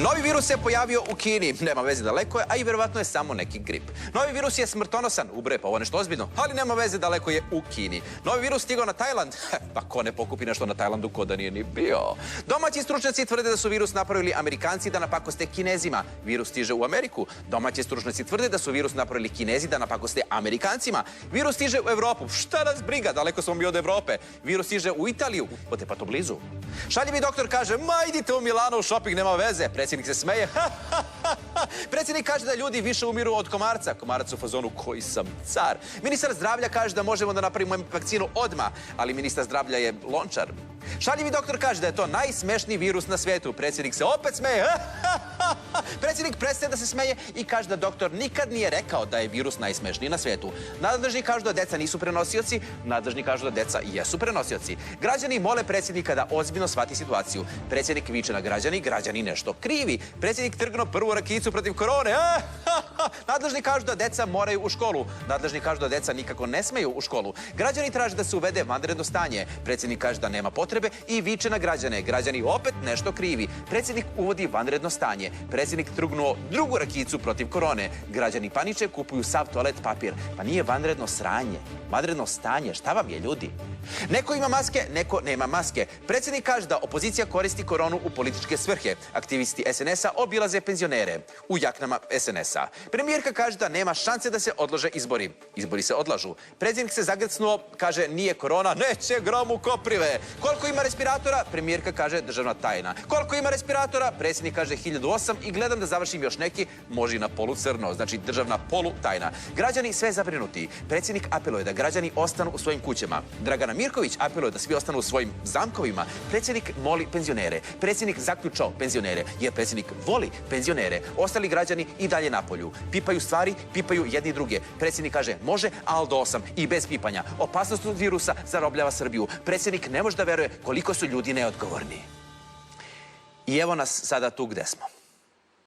Novi virus se pojavio u Kini, nema veze daleko je, a i verovatno je samo neki grip. Novi virus je smrtonosan, ubre, pa ovo nešto ozbiljno, ali nema veze daleko je u Kini. Novi virus stigao na Tajland, pa ko ne pokupi nešto na Tajlandu ko da nije ni bio. Domaći stručnjaci tvrde da su virus napravili Amerikanci da napakoste Kinezima. Virus stiže u Ameriku. Domaći stručnjaci tvrde da su virus napravili Kinezi da napakoste Amerikancima. Virus stiže u Evropu. Šta nas briga, daleko smo mi od Evrope. Virus stiže u Italiju, pote pa to blizu. Šaljivi doktor kaže, ma idite u Milano u šoping, nema veze. Predsjednik se smeje. Predsjednik kaže da ljudi više umiru od komarca. Komarac u fazonu, koji sam car. Ministar zdravlja kaže da možemo da napravimo vakcinu odmah, ali ministar zdravlja je lončar. Šaljivi doktor kaže da je to najsmešniji virus na svijetu. Predsjednik se opet smeje. Predsjednik prestaje da se smeje i kaže da doktor nikad nije rekao da je virus najsmešniji na svijetu. Nadležni kažu da deca nisu prenosioci, nadležni kažu da deca jesu prenosioci. Građani mole predsjednika da ozbiljno shvati situaciju. Predsjednik viče na građani, građani nešto krivi. Predsjednik trgnuo prvu rakijicu protiv korone. Nadležni kažu da deca moraju u školu. Nadležni kažu da deca nikako ne smeju u školu. Građani traže da se uvede vanredno stanje. Predsjednik kaže da nema potrebe i viče na građane. Građani opet nešto krivi. Predsjednik uvodi vanredno stanje. Predsjednik trgnuo drugu rakijicu protiv korone. Građani paniče, kupuju sav toalet papir. Pa nije vanredno sranje. Vanredno stanje. Šta vam je, ljudi? Neko ima maske, neko nema maske. Predsjednik kaže da opozicija koristi koronu u političke svrhe. Aktivisti SNS-a obilaze penzionere u jaknama SNS-a. Premijerka kaže da nema šanse da se odlože izbori. Izbori se odlažu. Predsjednik se zagrcnuo, kaže nije korona, neće grom u koprive. Koliko ima respiratora? Premijerka kaže državna tajna. Koliko ima respiratora? Predsjednik kaže 1008 i gledam da završim još neki, može i na polu crno, znači državna polu tajna. Građani sve zabrinuti. Predsjednik apeluje da građani ostanu u svojim kućama. Dragana Mirković apeluje da svi ostanu u svojim zamkovima. Predsjednik moli penzionere. Predsjednik zaključao penzionere, jer predsjednik voli penzionere. Ostali građani i dalje napolju. Pipaju stvari, pipaju jedni druge. Predsjednik kaže može, ali do 8 i bez pipanja. Opasnost od virusa zarobljava Srbiju. Predsjednik ne može da veruje koliko su ljudi neodgovorni. I evo nas sada tu gde smo.